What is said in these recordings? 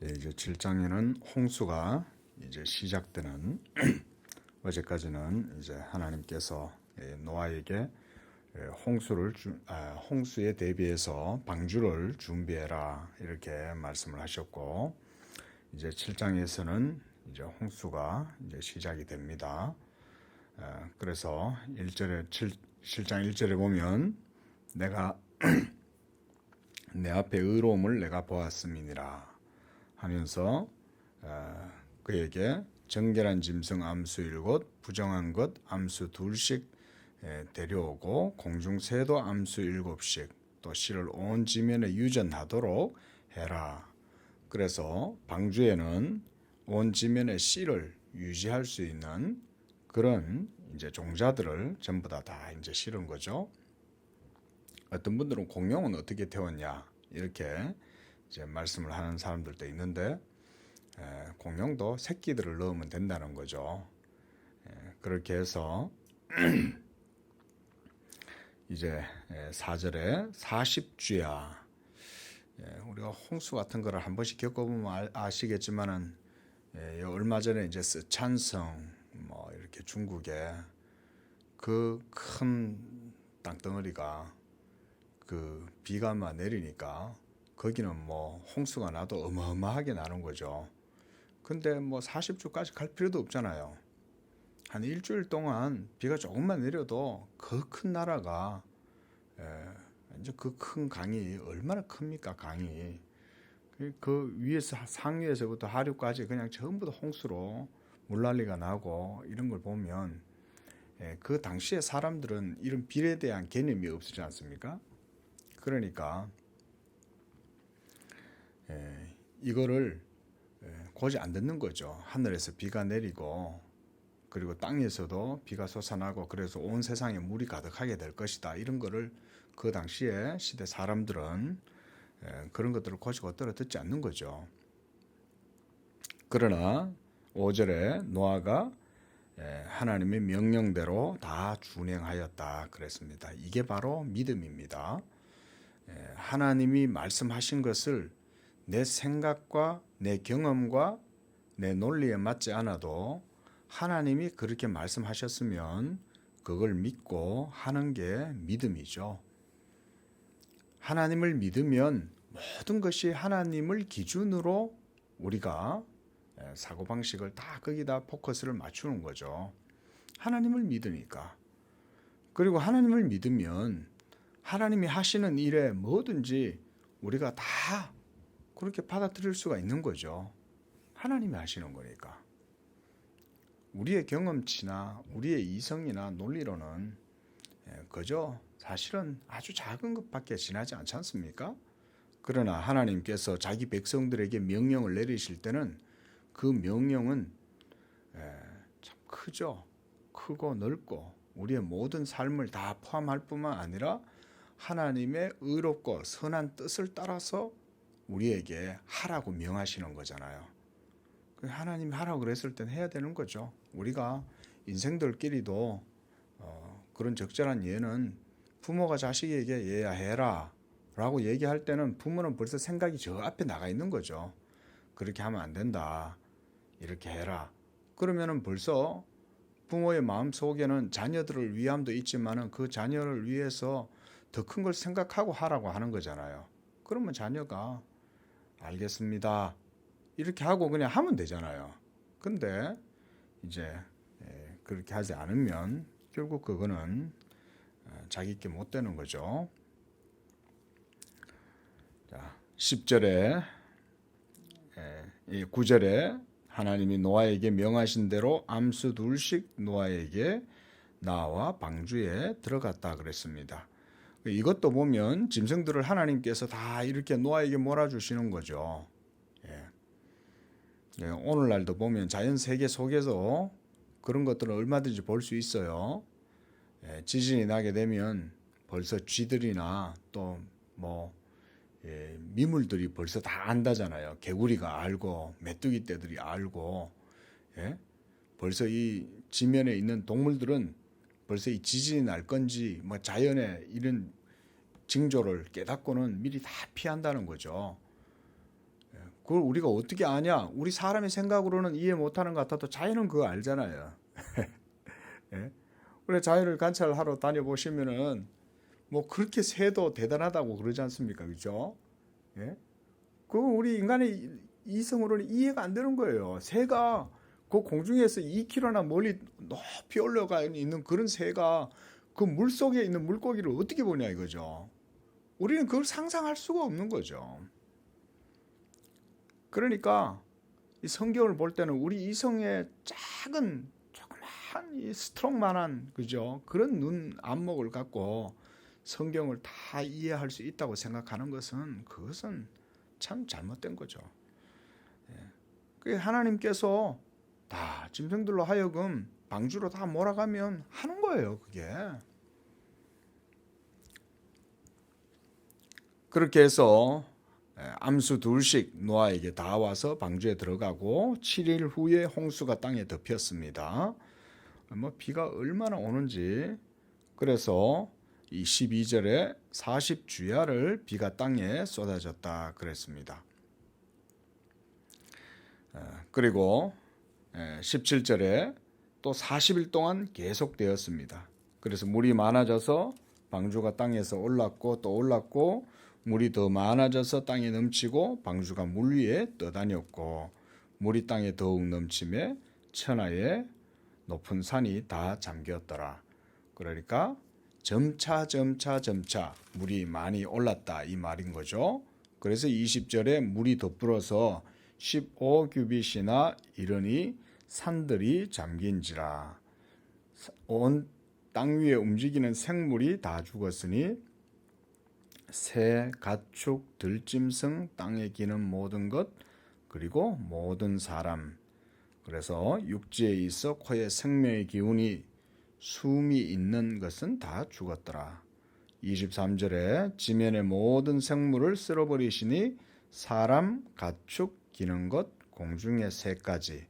네, 이제 7장에는 홍수가 이제 시작되는 어제까지는 이제 하나님께서 노아에게 홍수에 대비해서 방주를 준비해라 이렇게 말씀을 하셨고, 이제 7장에서는 이제 홍수가 이제 시작이 됩니다. 그래서 7장 1절에 보면 내가 내 앞에 의로움을 내가 보았음이니라 하면서 그에게 정결한 짐승 암수 7, 부정한 것 암수 2씩 데려오고 공중 새도 암수 7씩 또 씨를 온 지면에 유전하도록 해라. 그래서 방주에는 온 지면에 씨를 유지할 수 있는 그런 이제 종자들을 전부 다 이제 실은 거죠. 어떤 분들은 공룡은 어떻게 태웠냐 이렇게 이제 말씀을 하는 사람들도 있는데, 공룡도 새끼들을 넣으면 된다는 거죠. 그렇게 해서 이제 4절에 40주야. 우리가 홍수 같은 거를 한 번씩 겪어보면 아시겠지만은, 얼마 전에 이제 스촨성 뭐 이렇게 중국에 그 큰 땅덩어리가 그 비가 막 내리니까 거기는 뭐 홍수가 나도 어마어마하게 나는 거죠. 근데 뭐 40주까지 갈 필요도 없잖아요. 한 일주일 동안 비가 조금만 내려도 그 큰 나라가 이제 그 큰 강이 얼마나 큽니까, 강이. 그 위에서 상류에서부터 하류까지 그냥 전부 다 홍수로 물난리가 나고 이런 걸 보면, 그 당시에 사람들은 이런 비에 대한 개념이 없지 않습니까? 그러니까 이거를 고지 안 듣는 거죠. 하늘에서 비가 내리고 그리고 땅에서도 비가 솟아나고 그래서 온 세상에 물이 가득하게 될 것이다. 이런 거를 그 당시에 시대 사람들은 그런 것들을 고지고 떨어 듣지 않는 거죠. 그러나 5절에 노아가 하나님의 명령대로 다 준행하였다 그랬습니다. 이게 바로 믿음입니다. 하나님이 말씀하신 것을 내 생각과 내 경험과 내 논리에 맞지 않아도 하나님이 그렇게 말씀하셨으면 그걸 믿고 하는 게 믿음이죠. 하나님을 믿으면 모든 것이 하나님을 기준으로 우리가 사고방식을 다 거기다 포커스를 맞추는 거죠. 하나님을 믿으니까. 그리고 하나님을 믿으면 하나님이 하시는 일에 뭐든지 우리가 다 그렇게 받아들일 수가 있는 거죠. 하나님이 하시는 거니까. 우리의 경험치나 우리의 이성이나 논리로는 그저 사실은 아주 작은 것밖에 지나지 않지 않습니까? 그러나 하나님께서 자기 백성들에게 명령을 내리실 때는 그 명령은 참 크죠. 크고 넓고 우리의 모든 삶을 다 포함할 뿐만 아니라 하나님의 의롭고 선한 뜻을 따라서 우리에게 하라고 명하시는 거잖아요. 하나님이 하라고 그랬을 땐 해야 되는 거죠. 우리가 인생들끼리도 그런 적절한 예는 부모가 자식에게 얘야 해라 라고 얘기할 때는 부모는 벌써 생각이 저 앞에 나가 있는 거죠. 그렇게 하면 안 된다. 이렇게 해라. 그러면은 벌써 부모의 마음 속에는 자녀들을 위함도 있지만은 그 자녀를 위해서 더 큰 걸 생각하고 하라고 하는 거잖아요. 그러면 자녀가 알겠습니다. 이렇게 하고 그냥 하면 되잖아요. 근데 이제 그렇게 하지 않으면 결국 그거는 자기 게 못 되는 거죠. 자, 10절에 9절에 하나님이 노아에게 명하신 대로 암수 2씩 노아에게 나와 방주에 들어갔다 그랬습니다. 이것도 보면 짐승들을 하나님께서 다 이렇게 노아에게 몰아주시는 거죠. 오늘날도 보면 자연 세계 속에서 그런 것들을 얼마든지 볼 수 있어요. 지진이 나게 되면 벌써 쥐들이나 또 뭐 미물들이 벌써 다 안다잖아요. 개구리가 알고 메뚜기 떼들이 알고, 벌써 이 지면에 있는 동물들은 벌써 이 지진이 날 건지 뭐 자연의 이런 징조를 깨닫고는 미리 다 피한다는 거죠. 그걸 우리가 어떻게 아냐? 우리 사람의 생각으로는 이해 못하는 것 같아도 자연은 그거 알잖아요. 예? 우리 자연을 관찰하러 다녀보시면은 뭐 그렇게 새도 대단하다고 그러지 않습니까? 그죠? 예? 그 우리 인간의 이성으로는 이해가 안 되는 거예요. 새가 그 공중에서 2km나 멀리 높이 올라가 있는 그런 새가 그 물 속에 있는 물고기를 어떻게 보냐 이거죠. 우리는 그걸 상상할 수가 없는 거죠. 그러니까 이 성경을 볼 때는 우리 이성의 작은 조그만 이 스트롱만한 그죠 그런 눈 안목을 갖고 성경을 다 이해할 수 있다고 생각하는 것은 그것은 참 잘못된 거죠. 그 하나님께서 다 짐승들로 하여금 방주로 다 몰아가면 하는 거예요. 그게 그렇게 해서 암수 둘씩 노아에게 다 와서 방주에 들어가고 7일 후에 홍수가 땅에 덮였습니다. 뭐 비가 얼마나 오는지 그래서 이 12절에 40주야를 비가 땅에 쏟아졌다 그랬습니다. 그리고 17절에 또 40일 동안 계속되었습니다. 그래서 물이 많아져서 방주가 땅에서 올랐고 또 올랐고 물이 더 많아져서 땅에 넘치고 방주가 물 위에 떠다녔고 물이 땅에 더욱 넘침에 천하의 높은 산이 다 잠겼더라. 그러니까 점차 물이 많이 올랐다 이 말인 거죠. 그래서 20절에 물이 더 불어서 15규빗이나 이르니 산들이 잠긴지라. 온 땅 위에 움직이는 생물이 다 죽었으니 새, 가축, 들짐승, 땅에 기는 모든 것 그리고 모든 사람. 그래서 육지에 있어 코에 생명의 기운이 숨이 있는 것은 다 죽었더라. 23절에 지면의 모든 생물을 쓸어버리시니 사람, 가축, 기는 것, 공중의 새까지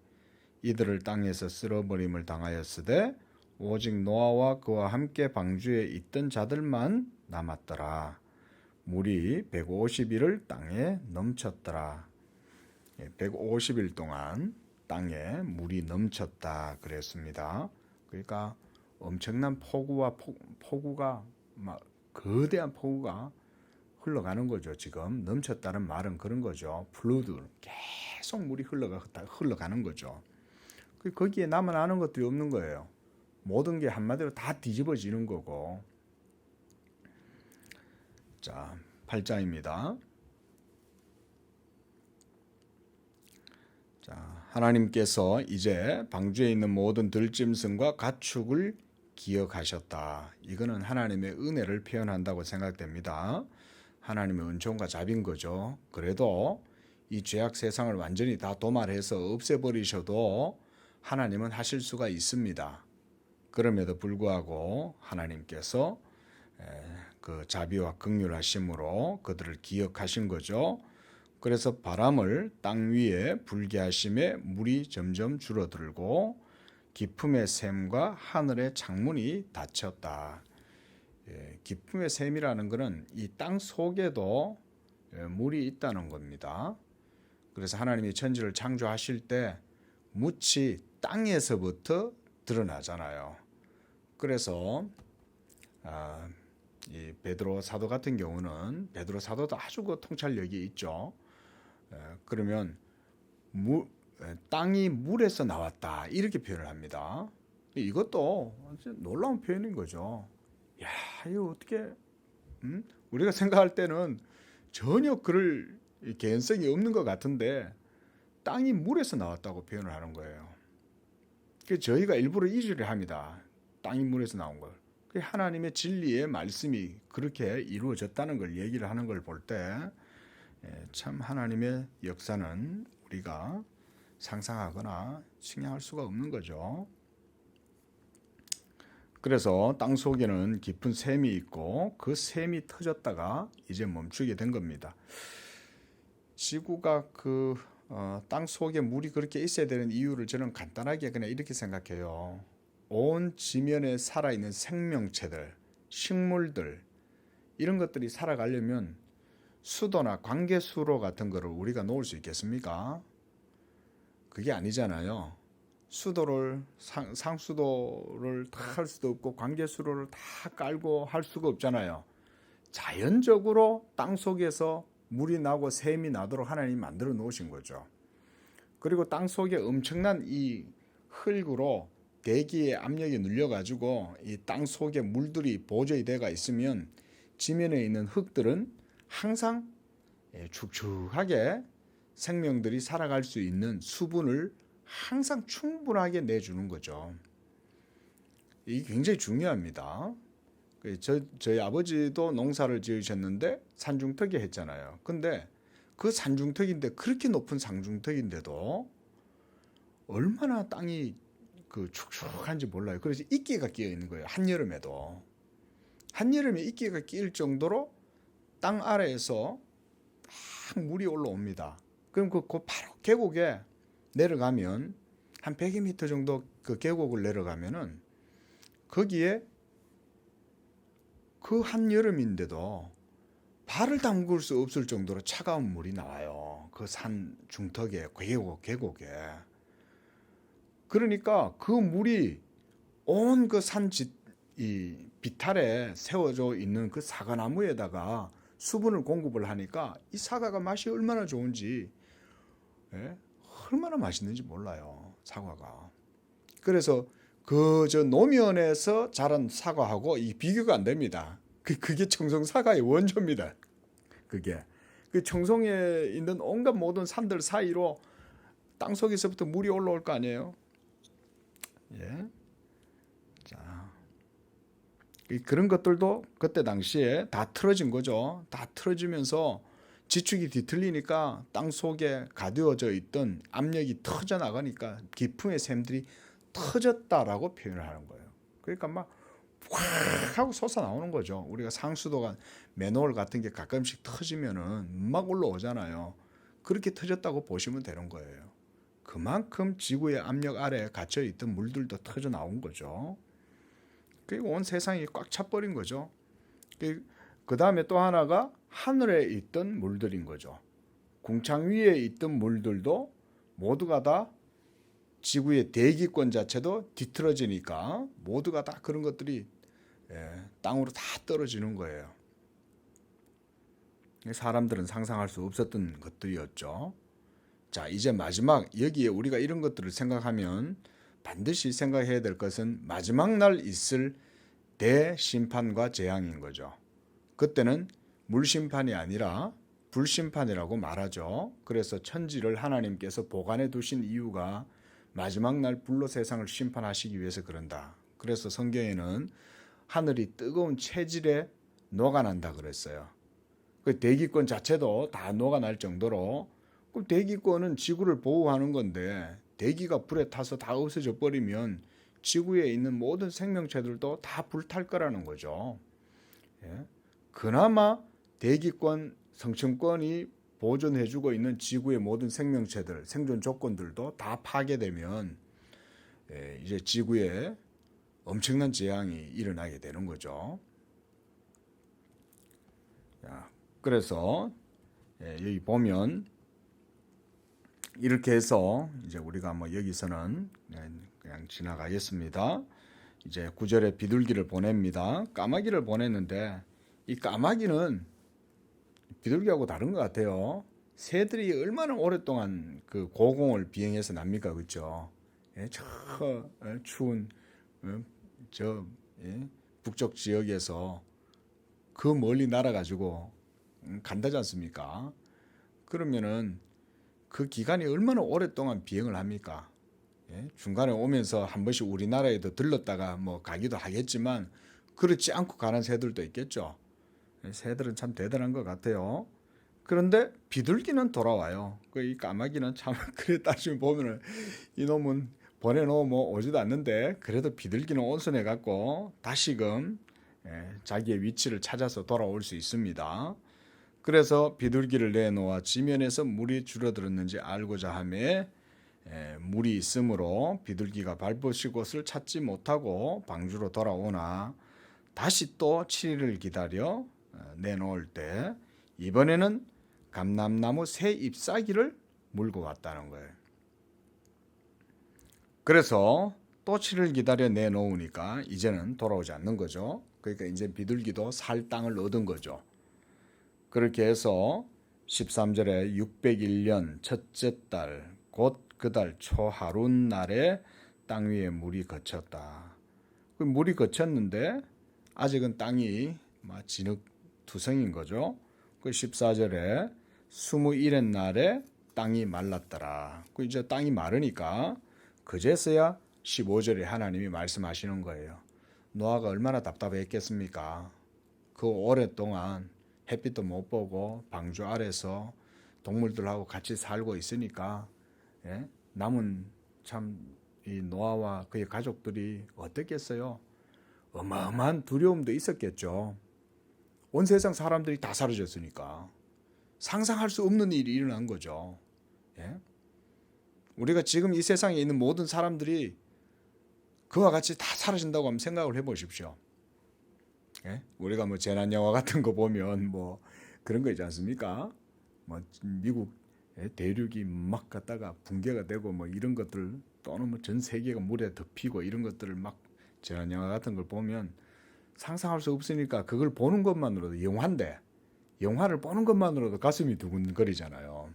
이들을 땅에서 쓸어버림을 당하였으되 오직 노아와 그와 함께 방주에 있던 자들만 남았더라. 물이 150일을 땅에 넘쳤더라. 150일 동안 땅에 물이 넘쳤다 그랬습니다. 그러니까 엄청난 폭우가 막 거대한 폭우가 흘러가는 거죠. 지금 넘쳤다는 말은 그런 거죠. 플루드 계속 물이 흘러가는 거죠. 거기에 남아나는 것들이 없는 거예요. 모든 게 한마디로 다 뒤집어지는 거고. 자, 8장입니다. 자, 하나님께서 이제 방주에 있는 모든 들짐승과 가축을 기억하셨다. 이거는 하나님의 은혜를 표현한다고 생각됩니다. 하나님의 은총과 자비인 거죠. 그래도 이 죄악 세상을 완전히 다 도말해서 없애버리셔도 하나님은 하실 수가 있습니다. 그럼에도 불구하고 하나님께서 그 자비와 긍휼하심으로 그들을 기억하신 거죠. 그래서 바람을 땅 위에 불게 하심에 물이 점점 줄어들고 기품의 샘과 하늘의 창문이 닫혔다. 기품의 샘이라는 것은 이 땅 속에도 물이 있다는 겁니다. 그래서 하나님이 천지를 창조하실 때 묻이 땅에서부터 드러나잖아요. 그래서 이 베드로 사도 같은 경우는 베드로 사도도 아주 그 통찰력이 있죠. 그러면 땅이 물에서 나왔다 이렇게 표현을 합니다. 이것도 놀라운 표현인 거죠. 야, 이거 어떻게 우리가 생각할 때는 전혀 그럴 개연성이 없는 것 같은데 땅이 물에서 나왔다고 표현을 하는 거예요. 저희가 일부러 이주를 합니다. 땅이 물에서 나온 걸. 하나님의 진리의 말씀이 그렇게 이루어졌다는 걸 얘기를 하는 걸 볼 때 참 하나님의 역사는 우리가 상상하거나 측량할 수가 없는 거죠. 그래서 땅 속에는 깊은 샘이 있고 그 샘이 터졌다가 이제 멈추게 된 겁니다. 지구가 땅 속에 물이 그렇게 있어야 되는 이유를 저는 간단하게 그냥 이렇게 생각해요. 온 지면에 살아있는 생명체들, 식물들 이런 것들이 살아가려면 수도나 관계수로 같은 거를 우리가 놓을 수 있겠습니까? 그게 아니잖아요. 수도를 상수도를 다 할 수도 없고 관계수로를 다 깔고 할 수가 없잖아요. 자연적으로 땅 속에서 물이 나고 샘이 나도록 하나님이 만들어 놓으신 거죠. 그리고 땅 속에 엄청난 이 흙으로 대기의 압력이 눌려가지고 이 땅 속에 물들이 보존이 돼가 있으면 지면에 있는 흙들은 항상 축축하게 생명들이 살아갈 수 있는 수분을 항상 충분하게 내주는 거죠. 이게 굉장히 중요합니다. 저희 아버지도 농사를 지으셨는데 산중턱에 했잖아요. 근데 그 산중턱인데 그렇게 높은 산중턱인데도 얼마나 땅이 그 축축한지 몰라요. 그래서 이끼가 끼어 있는 거예요. 한여름에도. 한여름에 이끼가 끼일 정도로 땅 아래에서 막 물이 올라옵니다. 그럼 그 바로 계곡에 내려가면 한 100m 정도 그 계곡을 내려가면은 거기에 그 한여름인데도 발을 담글 수 없을 정도로 차가운 물이 나와요. 그 산 중턱에 계곡에. 그러니까 그 물이 온 그 산 이 비탈에 세워져 있는 그 사과나무에다가 수분을 공급을 하니까 이 사과가 맛이 얼마나 좋은지, 얼마나 맛있는지 몰라요. 사과가. 그래서 저 노면에서 자란 사과하고 이 비교가 안 됩니다. 그게 청송 사과의 원조입니다. 그게 그 청송에 있는 온갖 모든 산들 사이로 땅 속에서부터 물이 올라올 거 아니에요. 예. 자, 그런 것들도 그때 당시에 다 틀어진 거죠. 다 틀어지면서 지축이 뒤틀리니까 땅 속에 가두어져 있던 압력이 터져 나가니까 기풍의 샘들이 터졌다라고 표현을 하는 거예요. 그러니까 막 확 하고 솟아 나오는 거죠. 우리가 상수도가 맨홀 같은 게 가끔씩 터지면은 막 올라오잖아요. 그렇게 터졌다고 보시면 되는 거예요. 그만큼 지구의 압력 아래에 갇혀 있던 물들도 터져 나온 거죠. 그리고 온 세상이 꽉 차버린 거죠. 그 다음에 또 하나가 하늘에 있던 물들인 거죠. 궁창 위에 있던 물들도 모두가 다 지구의 대기권 자체도 뒤틀어지니까 모두가 다 그런 것들이 땅으로 다 떨어지는 거예요. 사람들은 상상할 수 없었던 것들이었죠. 자, 이제 마지막, 여기에 우리가 이런 것들을 생각하면 반드시 생각해야 될 것은 마지막 날 있을 대심판과 재앙인 거죠. 그때는 물심판이 아니라 불심판이라고 말하죠. 그래서 천지를 하나님께서 보관해 두신 이유가 마지막 날 불로 세상을 심판하시기 위해서 그런다. 그래서 성경에는 하늘이 뜨거운 체질에 녹아난다 그랬어요. 그 대기권 자체도 다 녹아날 정도로, 그럼 대기권은 지구를 보호하는 건데 대기가 불에 타서 다 없어져 버리면 지구에 있는 모든 생명체들도 다 불탈 거라는 거죠. 예? 그나마 대기권, 성층권이 보존해주고 있는 지구의 모든 생명체들, 생존 조건들도 다 파괴되면 이제 지구에 엄청난 재앙이 일어나게 되는 거죠. 그래서 여기 보면 이렇게 해서 이제 우리가 뭐 여기서는 그냥 지나가겠습니다. 이제 9절에 비둘기를 보냅니다. 까마귀를 보냈는데 이 까마귀는 비둘기하고 다른 것 같아요. 새들이 얼마나 오랫동안 그 고공을 비행해서 납니까, 그렇죠? 저 추운 저 북쪽 지역에서 그 멀리 날아가지고 간다지 않습니까? 그러면은 그 기간이 얼마나 오랫동안 비행을 합니까? 중간에 오면서 한 번씩 우리나라에도 들렀다가 뭐 가기도 하겠지만 그렇지 않고 가는 새들도 있겠죠. 새들은 참 대단한 것 같아요. 그런데 비둘기는 돌아와요. 이 까마귀는 참 그래 따지면 보면은 이놈은 보내놓으면 오지도 않는데 그래도 비둘기는 온순해 갖고 다시금 자기의 위치를 찾아서 돌아올 수 있습니다. 그래서 비둘기를 내놓아 지면에서 물이 줄어들었는지 알고자 하며 물이 있으므로 비둘기가 밟으실 곳을 찾지 못하고 방주로 돌아오나 다시 또 7일을 기다려 내놓을 때 이번에는 감람나무 새 잎사귀를 물고 왔다는 거예요. 그래서 또 7일 기다려 내놓으니까 이제는 돌아오지 않는 거죠. 그러니까 이제 비둘기도 살 땅을 얻은 거죠. 그렇게 해서 13절에 601년 첫째 달 곧 그 달 초하룻날에 땅 위에 물이 그쳤다. 그 물이 그쳤는데 아직은 땅이 진흙투성인 거죠. 그 14절에 21의 날에 땅이 말랐더라. 그 이제 땅이 마르니까 그제서야 15절에 하나님이 말씀하시는 거예요. 노아가 얼마나 답답했겠습니까? 그 오랫동안 햇빛도 못 보고 방주 아래서 동물들하고 같이 살고 있으니까 남은 참 이 노아와 그의 가족들이 어땠겠어요? 어마어마한 두려움도 있었겠죠. 온 세상 사람들이 다 사라졌으니까 상상할 수 없는 일이 일어난 거죠. 우리가 지금 이 세상에 있는 모든 사람들이 그와 같이 다 사라진다고 한번 생각을 해보십시오. 우리가 뭐 재난 영화 같은 거 보면 뭐 그런 거 있지 않습니까? 뭐 미국 대륙이 막 갔다가 붕괴가 되고 뭐 이런 것들, 또는 뭐 전 세계가 물에 덮이고 이런 것들을 막 재난 영화 같은 걸 보면 상상할 수 없으니까 그걸 보는 것만으로도, 영화인데 영화를 보는 것만으로도 가슴이 두근거리잖아요.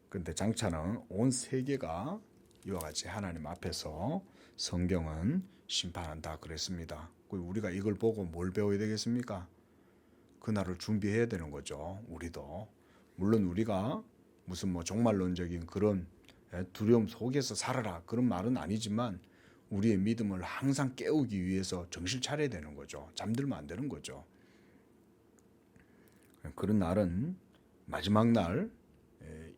근데 장차는 온 세계가 이와 같이 하나님 앞에서 성경은 심판한다 그랬습니다. 우리가 이걸 보고 뭘 배워야 되겠습니까? 그날을 준비해야 되는 거죠. 우리도. 물론 우리가 무슨 뭐 종말론적인 그런 두려움 속에서 살아라 그런 말은 아니지만 우리의 믿음을 항상 깨우기 위해서 정신 차려야 되는 거죠. 잠들면 안 되는 거죠. 그런 날은 마지막 날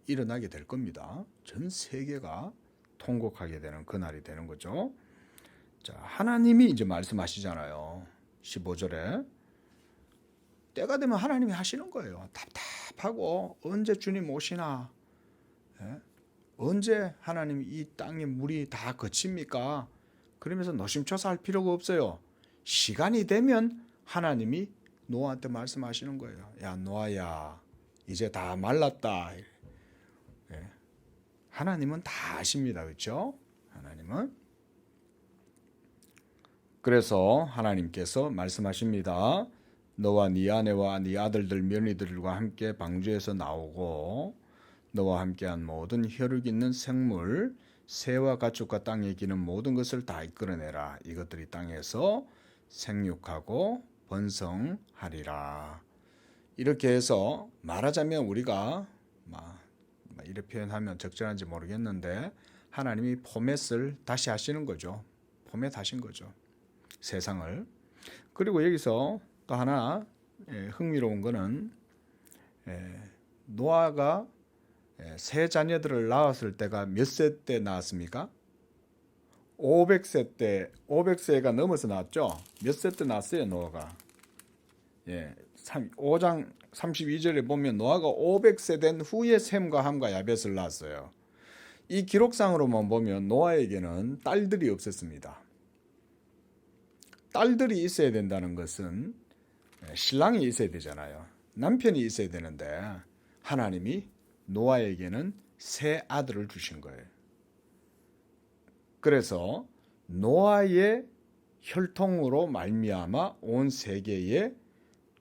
일어나게 될 겁니다. 전 세계가 통곡하게 되는 그날이 되는 거죠. 자, 하나님이 이제 말씀하시잖아요. 15절에 때가 되면 하나님이 하시는 거예요. 답답하고 언제 주님 오시나? 언제 하나님이 이 땅에 물이 다 그칩니까? 그러면서 노심초사할 필요가 없어요. 시간이 되면 하나님이 노아한테 말씀하시는 거예요. 야, 노아야, 이제 다 말랐다. 하나님은 다 아십니다. 그렇죠? 하나님은. 그래서 하나님께서 말씀하십니다. 너와 네 아내와 네 아들들 며느리들과 함께 방주에서 나오고 너와 함께한 모든 혈육 있는 생물 새와 가축과 땅에 기는 모든 것을 다 이끌어내라. 이것들이 땅에서 생육하고 번성하리라. 이렇게 해서 말하자면 우리가 이렇게 표현하면 적절한지 모르겠는데 하나님이 포맷을 다시 하시는 거죠. 포맷 하신 거죠. 세상을. 그리고 여기서 또 하나 흥미로운 거는 노아가 세 자녀들을 낳았을 때가 몇 세 때 낳았습니까? 500세 때, 500세가 넘어서 낳았죠. 몇 세 때 낳았어요, 노아가? 5장 32절에 보면 노아가 500세 된 후에 셈과 함과 야벳을 낳았어요. 이 기록상으로만 보면 노아에게는 딸들이 없었습니다. 딸들이 있어야 된다는 것은 신랑이 있어야 되잖아요. 남편이 있어야 되는데 하나님이 노아에게는 세 아들을 주신 거예요. 그래서 노아의 혈통으로 말미암아 온 세계의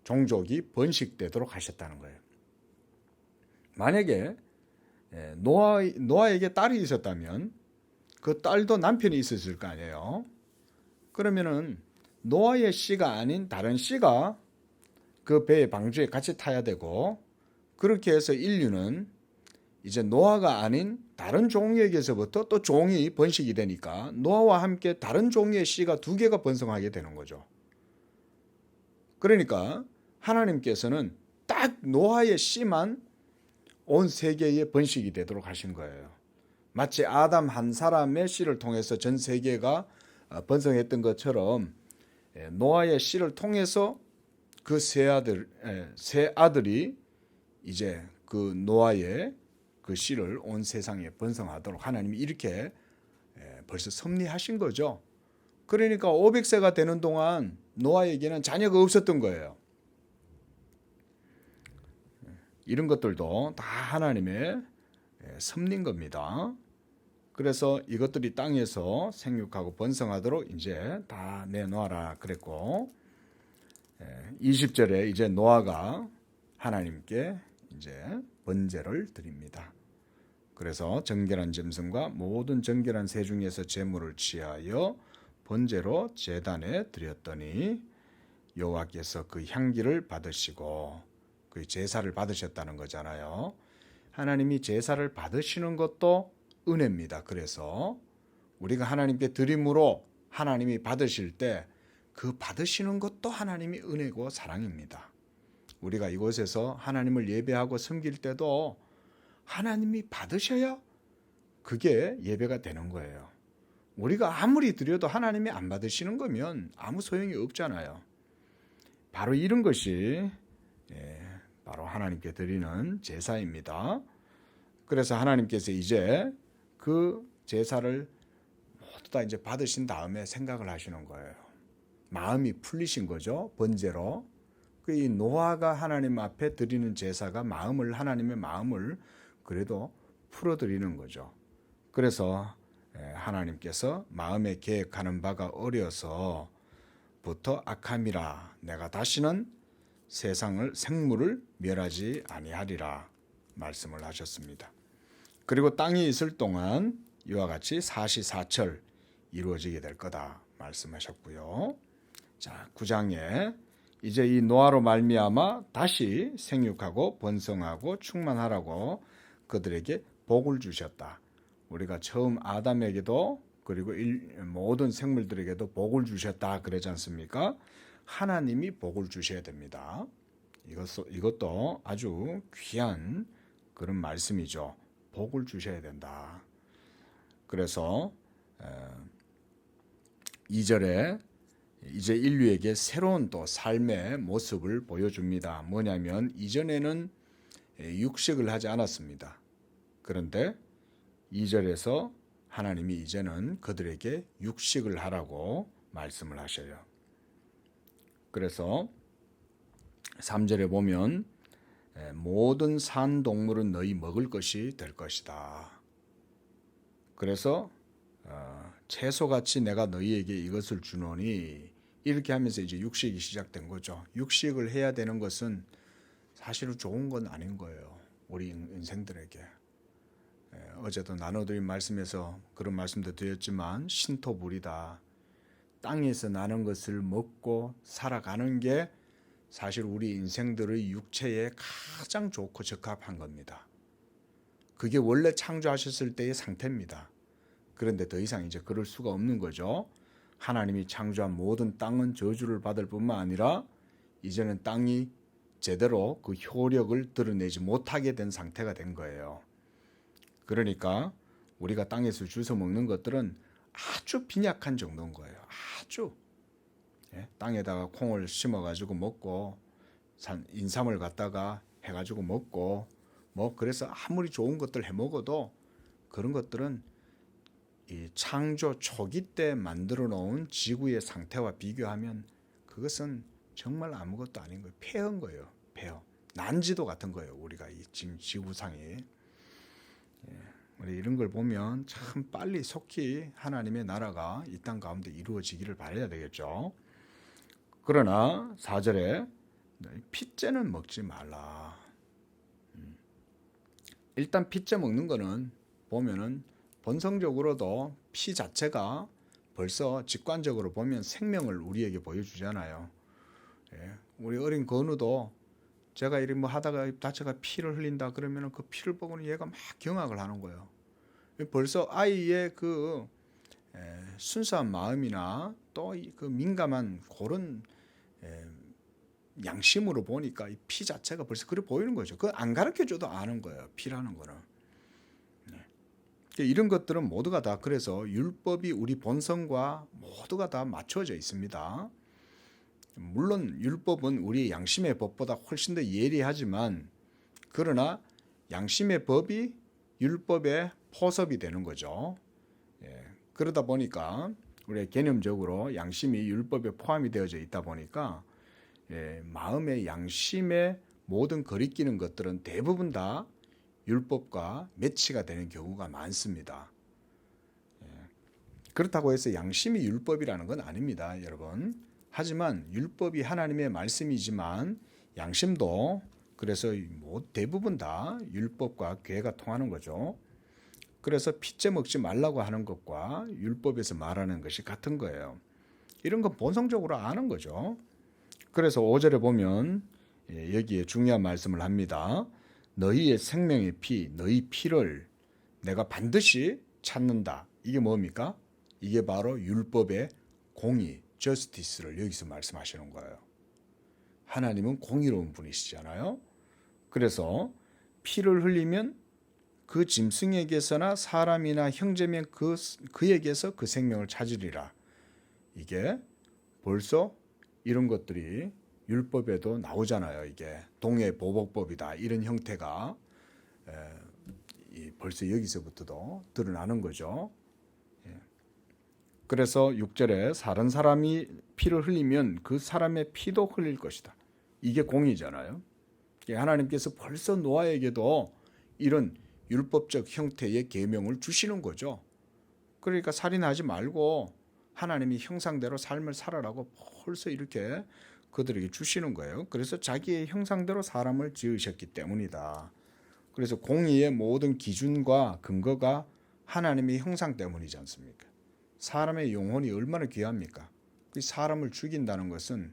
종족이 번식되도록 하셨다는 거예요. 만약에 노아에게 딸이 있었다면 그 딸도 남편이 있었을 거 아니에요. 그러면은 노아의 씨가 아닌 다른 씨가 그 배의 방주에 같이 타야 되고, 그렇게 해서 인류는 이제 노아가 아닌 다른 종에게서부터 또 종이 번식이 되니까 노아와 함께 다른 종의 씨가 두 개가 번성하게 되는 거죠. 그러니까 하나님께서는 딱 노아의 씨만 온 세계에 번식이 되도록 하신 거예요. 마치 아담 한 사람의 씨를 통해서 전 세계가 번성했던 것처럼 노아의 씨를 통해서 그 세 아들이 이제 그 노아의 그 씨를 온 세상에 번성하도록 하나님이 이렇게 벌써 섭리하신 거죠. 그러니까 500세가 되는 동안 노아에게는 자녀가 없었던 거예요. 이런 것들도 다 하나님의 섭리인 겁니다. 그래서 이것들이 땅에서 생육하고 번성하도록 이제 다 내놓아라 그랬고, 20절에 이제 노아가 하나님께 이제 번제를 드립니다. 그래서 정결한 짐승과 모든 정결한 새 중에서 제물을 취하여 번제로 제단에 드렸더니 여호와께서 그 향기를 받으시고, 그 제사를 받으셨다는 거잖아요. 하나님이 제사를 받으시는 것도 은혜입니다. 그래서 우리가 하나님께 드림으로 하나님이 받으실 때 그 받으시는 것도 하나님이 은혜고 사랑입니다. 우리가 이곳에서 하나님을 예배하고 섬길 때도 하나님이 받으셔야 그게 예배가 되는 거예요. 우리가 아무리 드려도 하나님이 안 받으시는 거면 아무 소용이 없잖아요. 바로 이런 것이 바로 하나님께 드리는 제사입니다. 그래서 하나님께서 이제 그 제사를 모두 다 이제 받으신 다음에 생각을 하시는 거예요. 마음이 풀리신 거죠. 번제로. 이 노아가 하나님 앞에 드리는 제사가 하나님의 마음을 그래도 풀어드리는 거죠. 그래서 하나님께서 마음에 계획하는 바가 어려서부터 악함이라 내가 다시는 생물을 멸하지 아니하리라 말씀을 하셨습니다. 그리고 땅이 있을 동안 이와 같이 사시사철 이루어지게 될 거다 말씀하셨고요. 자, 9장에 이제 이 노아로 말미암아 다시 생육하고 번성하고 충만하라고 그들에게 복을 주셨다. 우리가 처음 아담에게도 그리고 모든 생물들에게도 복을 주셨다 그러지 않습니까? 하나님이 복을 주셔야 됩니다. 이것도 아주 귀한 그런 말씀이죠. 복을 주셔야 된다. 그래서 2절에 이제 인류에게 새로운 또 삶의 모습을 보여줍니다. 뭐냐면 이전에는 육식을 하지 않았습니다. 그런데 2절에서 하나님이 이제는 그들에게 육식을 하라고 말씀을 하셔요. 그래서 3절에 보면 모든 산 동물은 너희 먹을 것이 될 것이다. 그래서 채소같이 내가 너희에게 이것을 주노니 이렇게 하면서 이제 육식이 시작된 거죠. 육식을 해야 되는 것은 사실은 좋은 건 아닌 거예요. 우리 인생들에게. 어제도 나눠드린 말씀에서 그런 말씀도 드렸지만 신토불이다. 땅에서 나는 것을 먹고 살아가는 게 사실 우리 인생들의 육체에 가장 좋고 적합한 겁니다. 그게 원래 창조하셨을 때의 상태입니다. 그런데 더 이상 이제 그럴 수가 없는 거죠. 하나님이 창조한 모든 땅은 저주를 받을 뿐만 아니라 이제는 땅이 제대로 그 효력을 드러내지 못하게 된 상태가 된 거예요. 그러니까 우리가 땅에서 주워 먹는 것들은 아주 빈약한 정도인 거예요. 아주. 땅에다가 콩을 심어가지고 먹고 인삼을 갖다가 해가지고 먹고 그래서 아무리 좋은 것들 해 먹어도 그런 것들은 이 창조 초기 때 만들어 놓은 지구의 상태와 비교하면 그것은 정말 아무것도 아닌 거예요. 폐허인 거예요. 폐허. 난지도 같은 거예요. 우리가 이 지금 지구상에. 우리 이런 걸 보면 참 빨리 속히 하나님의 나라가 이 땅 가운데 이루어지기를 바라야 되겠죠. 그러나 4절에 핏째는 먹지 말라. 일단 핏째 먹는 거는 보면은 본성적으로도 피 자체가 벌써 직관적으로 보면 생명을 우리에게 보여주잖아요. 우리 어린 건우도 제가 이리 뭐 하다가 다쳐가 피를 흘린다 그러면 그 피를 보고는 얘가 막 경악을 하는 거예요. 벌써 아이의 그 순수한 마음이나 또 그 민감한 그런 양심으로 보니까 이 피 자체가 벌써 그래 보이는 거죠. 그거 안 가르쳐줘도 아는 거예요. 피라는 거는. 이런 것들은 모두가 다 그래서 율법이 우리 본성과 모두가 다 맞춰져 있습니다. 물론 율법은 우리 양심의 법보다 훨씬 더 예리하지만 그러나 양심의 법이 율법의 포섭이 되는 거죠. 그러다 보니까 우리 개념적으로 양심이 율법에 포함이 되어져 있다 보니까 마음의 양심의 모든 거리끼는 것들은 대부분 다 율법과 매치가 되는 경우가 많습니다. 그렇다고 해서 양심이 율법이라는 건 아닙니다, 여러분. 하지만 율법이 하나님의 말씀이지만 양심도 그래서 대부분 다 율법과 괴가 통하는 거죠. 그래서 피째 먹지 말라고 하는 것과 율법에서 말하는 것이 같은 거예요. 이런 건 본성적으로 아는 거죠. 그래서 5절에 보면 여기에 중요한 말씀을 합니다. 너희의 생명의 피, 너희 피를 내가 반드시 찾는다. 이게 뭡니까? 이게 바로 율법의 공의, justice를 여기서 말씀하시는 거예요. 하나님은 공의로운 분이시잖아요. 그래서 피를 흘리면 그 짐승에게서나 사람이나 형제면 그에게서 그 생명을 찾으리라. 이게 벌써 이런 것들이 율법에도 나오잖아요. 이게 동해보복법이다. 이런 형태가 벌써 여기서부터도 드러나는 거죠. 그래서 6절에 다른 사람이 피를 흘리면 그 사람의 피도 흘릴 것이다. 이게 공의잖아요. 하나님께서 벌써 노아에게도 이런 율법적 형태의 계명을 주시는 거죠. 그러니까 살인하지 말고 하나님이 형상대로 삶을 살아라고 벌써 이렇게 그들에게 주시는 거예요. 그래서 자기의 형상대로 사람을 지으셨기 때문이다. 그래서 공의의 모든 기준과 근거가 하나님의 형상 때문이지 않습니까? 사람의 영혼이 얼마나 귀합니까? 사람을 죽인다는 것은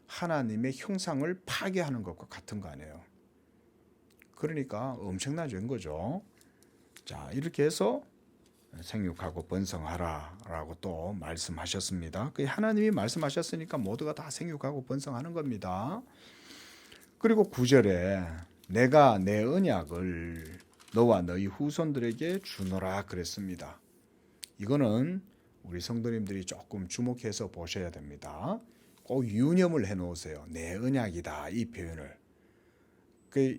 하나님의 형상을 파괴하는 것과 같은 거 아니에요. 그러니까 엄청난 죄인 거죠. 자, 이렇게 해서 생육하고 번성하라라고 또 말씀하셨습니다. 하나님이 말씀하셨으니까 모두가 다 생육하고 번성하는 겁니다. 그리고 9절에 내가 내 언약을 너와 너희 후손들에게 주노라 그랬습니다. 이거는 우리 성도님들이 조금 주목해서 보셔야 됩니다. 꼭 유념을 해놓으세요. 내 언약이다 이 표현을.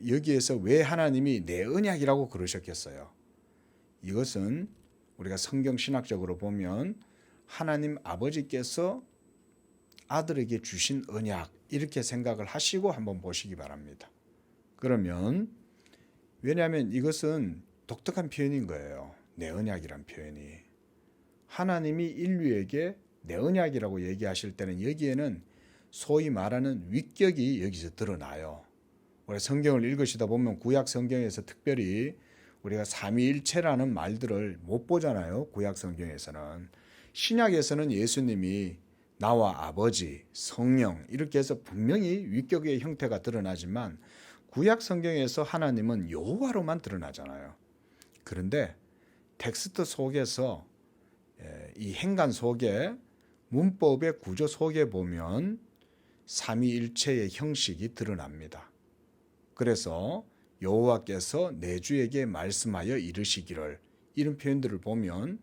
여기에서 왜 하나님이 내 언약이라고 그러셨겠어요? 이것은 우리가 성경 신학적으로 보면 하나님 아버지께서 아들에게 주신 언약 이렇게 생각을 하시고 한번 보시기 바랍니다. 그러면 왜냐하면 이것은 독특한 표현인 거예요. 내 언약이란 표현이. 하나님이 인류에게 내 언약이라고 얘기하실 때는 여기에는 소위 말하는 위격이 여기서 드러나요. 우리 성경을 읽으시다 보면 구약 성경에서 특별히 우리가 삼위일체라는 말들을 못 보잖아요. 구약 성경에서는. 신약에서는 예수님이 나와 아버지, 성령 이렇게 해서 분명히 위격의 형태가 드러나지만 구약 성경에서 하나님은 여호와로만 드러나잖아요. 그런데 텍스트 속에서 이 행간 속에 문법의 구조 속에 보면 삼위일체의 형식이 드러납니다. 그래서 여호와께서 내 주에게 말씀하여 이르시기를 이런 표현들을 보면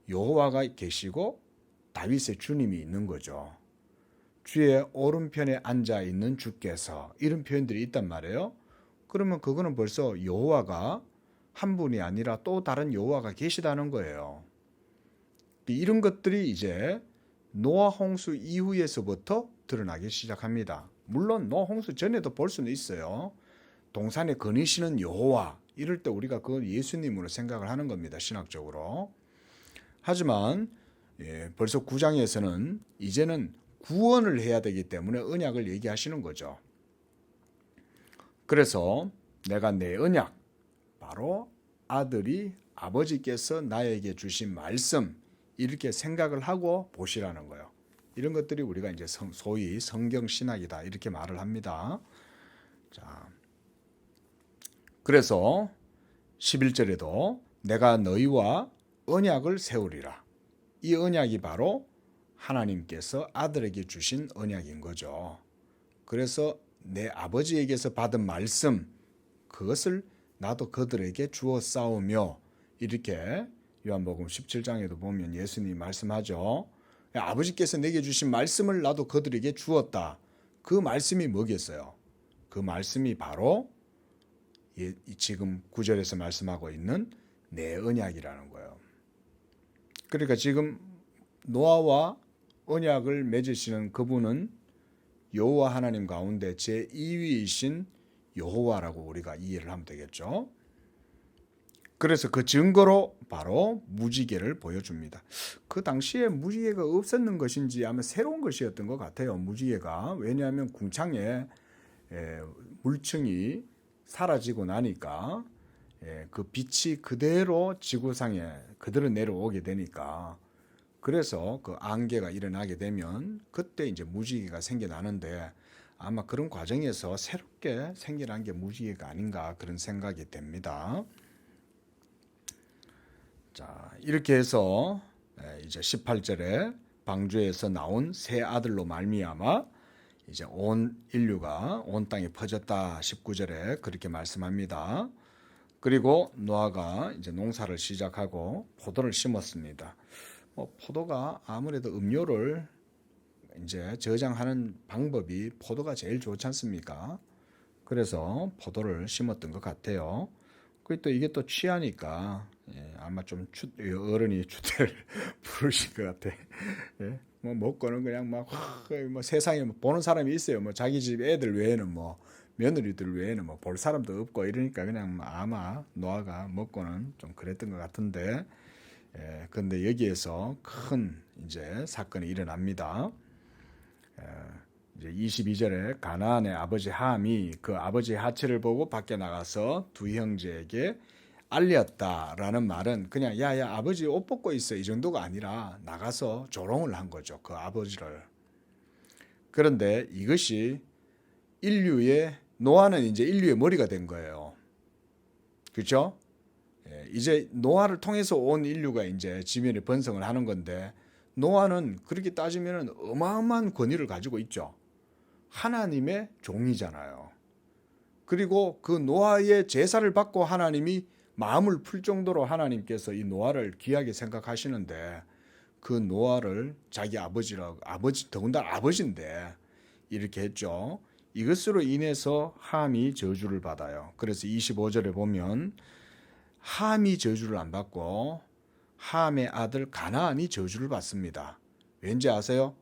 여호와가 계시고 다윗의 주님이 있는 거죠. 주의 오른편에 앉아 있는 주께서 이런 표현들이 있단 말이에요. 그러면 그거는 벌써 여호와가 한 분이 아니라 또 다른 여호와가 계시다는 거예요. 이런 것들이 이제 노아 홍수 이후에서부터 드러나기 시작합니다. 물론 노아 홍수 전에도 볼 수는 있어요. 동산에 거니시는 여호와 이럴 때 우리가 그 예수님으로 생각을 하는 겁니다. 신학적으로. 하지만 벌써 9장에서는 이제는 구원을 해야 되기 때문에 언약을 얘기하시는 거죠. 그래서 내가 내 언약 바로 아들이 아버지께서 나에게 주신 말씀 이렇게 생각을 하고 보시라는 거예요. 이런 것들이 우리가 이제 소위 성경 신학이다 이렇게 말을 합니다. 자, 그래서 11절에도 내가 너희와 언약을 세우리라. 이 언약이 바로 하나님께서 아들에게 주신 언약인 거죠. 그래서 내 아버지에게서 받은 말씀 그것을 나도 그들에게 주어 싸우며 이렇게 요한복음 17장에도 보면 예수님이 말씀하죠. 아버지께서 내게 주신 말씀을 나도 그들에게 주었다. 그 말씀이 뭐겠어요? 그 말씀이 바로 지금 9절에서 말씀하고 있는 내 언약이라는 거예요. 그러니까 지금 노아와 언약을 맺으시는 그분은 여호와 하나님 가운데 제2위이신 여호와라고 우리가 이해를 하면 되겠죠. 그래서 그 증거로 바로 무지개를 보여줍니다. 그 당시에 무지개가 없었는 것인지 아마 새로운 것이었던 것 같아요. 무지개가. 왜냐하면 궁창에 물층이 사라지고 나니까 그 빛이 그대로 지구상에 그대로 내려오게 되니까, 그래서 그 안개가 일어나게 되면 그때 이제 무지개가 생겨나는데, 아마 그런 과정에서 새롭게 생겨난 게 무지개가 아닌가 그런 생각이 됩니다. 자, 이렇게 해서 이제 18절에 방주에서 나온 세 아들로 말미암아 이제 온 인류가 온 땅에 퍼졌다. 19절에 그렇게 말씀합니다. 그리고 노아가 이제 농사를 시작하고 포도를 심었습니다. 포도가 아무래도 음료를 이제 저장하는 방법이 포도가 제일 좋지 않습니까? 그래서 포도를 심었던 것 같아요. 그리고 또 이게 또 취하니까 아마 좀 어른이 추태를 부르신 것 같아. 뭐 먹고는 그냥 막 뭐 세상에 뭐 보는 사람이 있어요. 뭐 자기 집 애들 외에는 뭐 며느리들 외에는 뭐 볼 사람도 없고 이러니까 그냥 아마 노아가 먹고는 좀 그랬던 것 같은데, 근데 여기에서 큰 이제 사건이 일어납니다. 이제 22절에 가나안의 아버지 함이 그 아버지의 하체를 보고 밖에 나가서 두 형제에게 알렸다라는 말은 그냥 야야 아버지 옷 벗고 있어 이 정도가 아니라 나가서 조롱을 한 거죠. 그 아버지를. 그런데 이것이 노아는 이제 인류의 머리가 된 거예요. 그렇죠? 이제 노아를 통해서 온 인류가 이제 지면에 번성을 하는 건데, 노아는 그렇게 따지면 어마어마한 권위를 가지고 있죠. 하나님의 종이잖아요. 그리고 그 노아의 제사를 받고 하나님이 마음을 풀 정도로 하나님께서 이 노아를 귀하게 생각하시는데, 그 노아를 자기 더군다나 아버지인데 이렇게 했죠. 이것으로 인해서 함이 저주를 받아요. 그래서 25절에 보면 함이 저주를 안 받고 함의 아들 가나안이 저주를 받습니다. 왠지 아세요?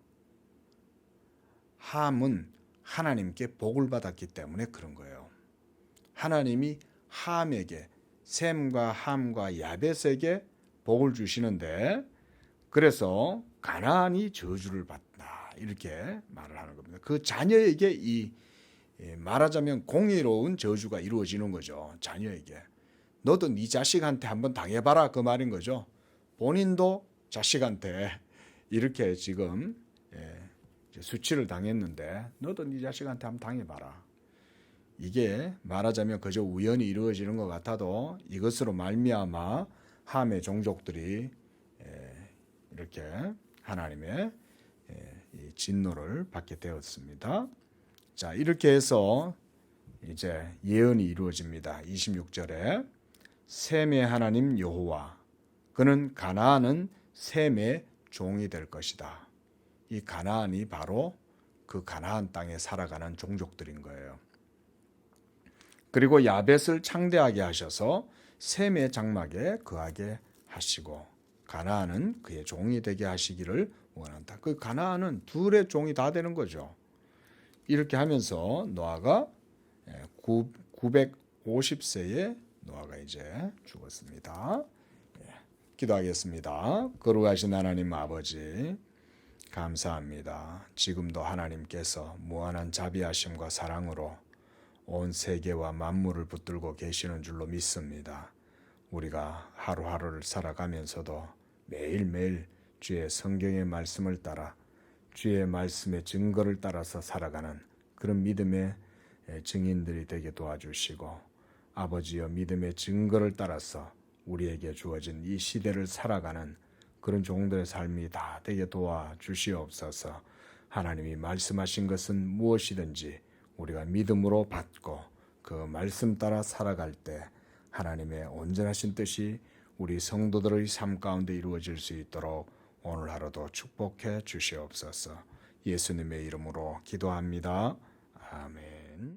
함은 하나님께 복을 받았기 때문에 그런 거예요. 하나님이 함에게, 셈과 함과 야벳에게 복을 주시는데, 그래서 가나안이 저주를 받다 이렇게 말을 하는 겁니다. 그 자녀에게 말하자면 공의로운 저주가 이루어지는 거죠. 자녀에게. 너도 네 자식한테 한번 당해봐라 그 말인 거죠. 본인도 자식한테 이렇게 지금 수치를 당했는데 너도 네 자식한테 한번 당해봐라. 이게 말하자면 그저 우연히 이루어지는 것 같아도 이것으로 말미암아 함의 종족들이 이렇게 하나님의 진노를 받게 되었습니다. 자, 이렇게 해서 이제 예언이 이루어집니다. 26절에 셈의 하나님 여호와 그는 가나안은 셈의 종이 될 것이다. 이 가나안이 바로 그 가나안 땅에 살아가는 종족들인 거예요. 그리고 야벳을 창대하게 하셔서 셈의 장막에 거하게 하시고 가나안은 그의 종이 되게 하시기를 원한다. 그 가나안은 둘의 종이 다 되는 거죠. 이렇게 하면서 노아가 950세에 노아가 이제 죽었습니다. 기도하겠습니다. 거룩하신 하나님 아버지, 감사합니다. 지금도 하나님께서 무한한 자비하심과 사랑으로 온 세계와 만물을 붙들고 계시는 줄로 믿습니다. 우리가 하루하루를 살아가면서도 매일매일 주의 성경의 말씀을 따라 주의 말씀의 증거를 따라서 살아가는 그런 믿음의 증인들이 되게 도와주시고, 아버지여 믿음의 증거를 따라서 우리에게 주어진 이 시대를 살아가는 그런 종들의 삶이 다 되게 도와주시옵소서. 하나님이 말씀하신 것은 무엇이든지 우리가 믿음으로 받고 그 말씀 따라 살아갈 때 하나님의 온전하신 뜻이 우리 성도들의 삶 가운데 이루어질 수 있도록 오늘 하루도 축복해 주시옵소서. 예수님의 이름으로 기도합니다. 아멘.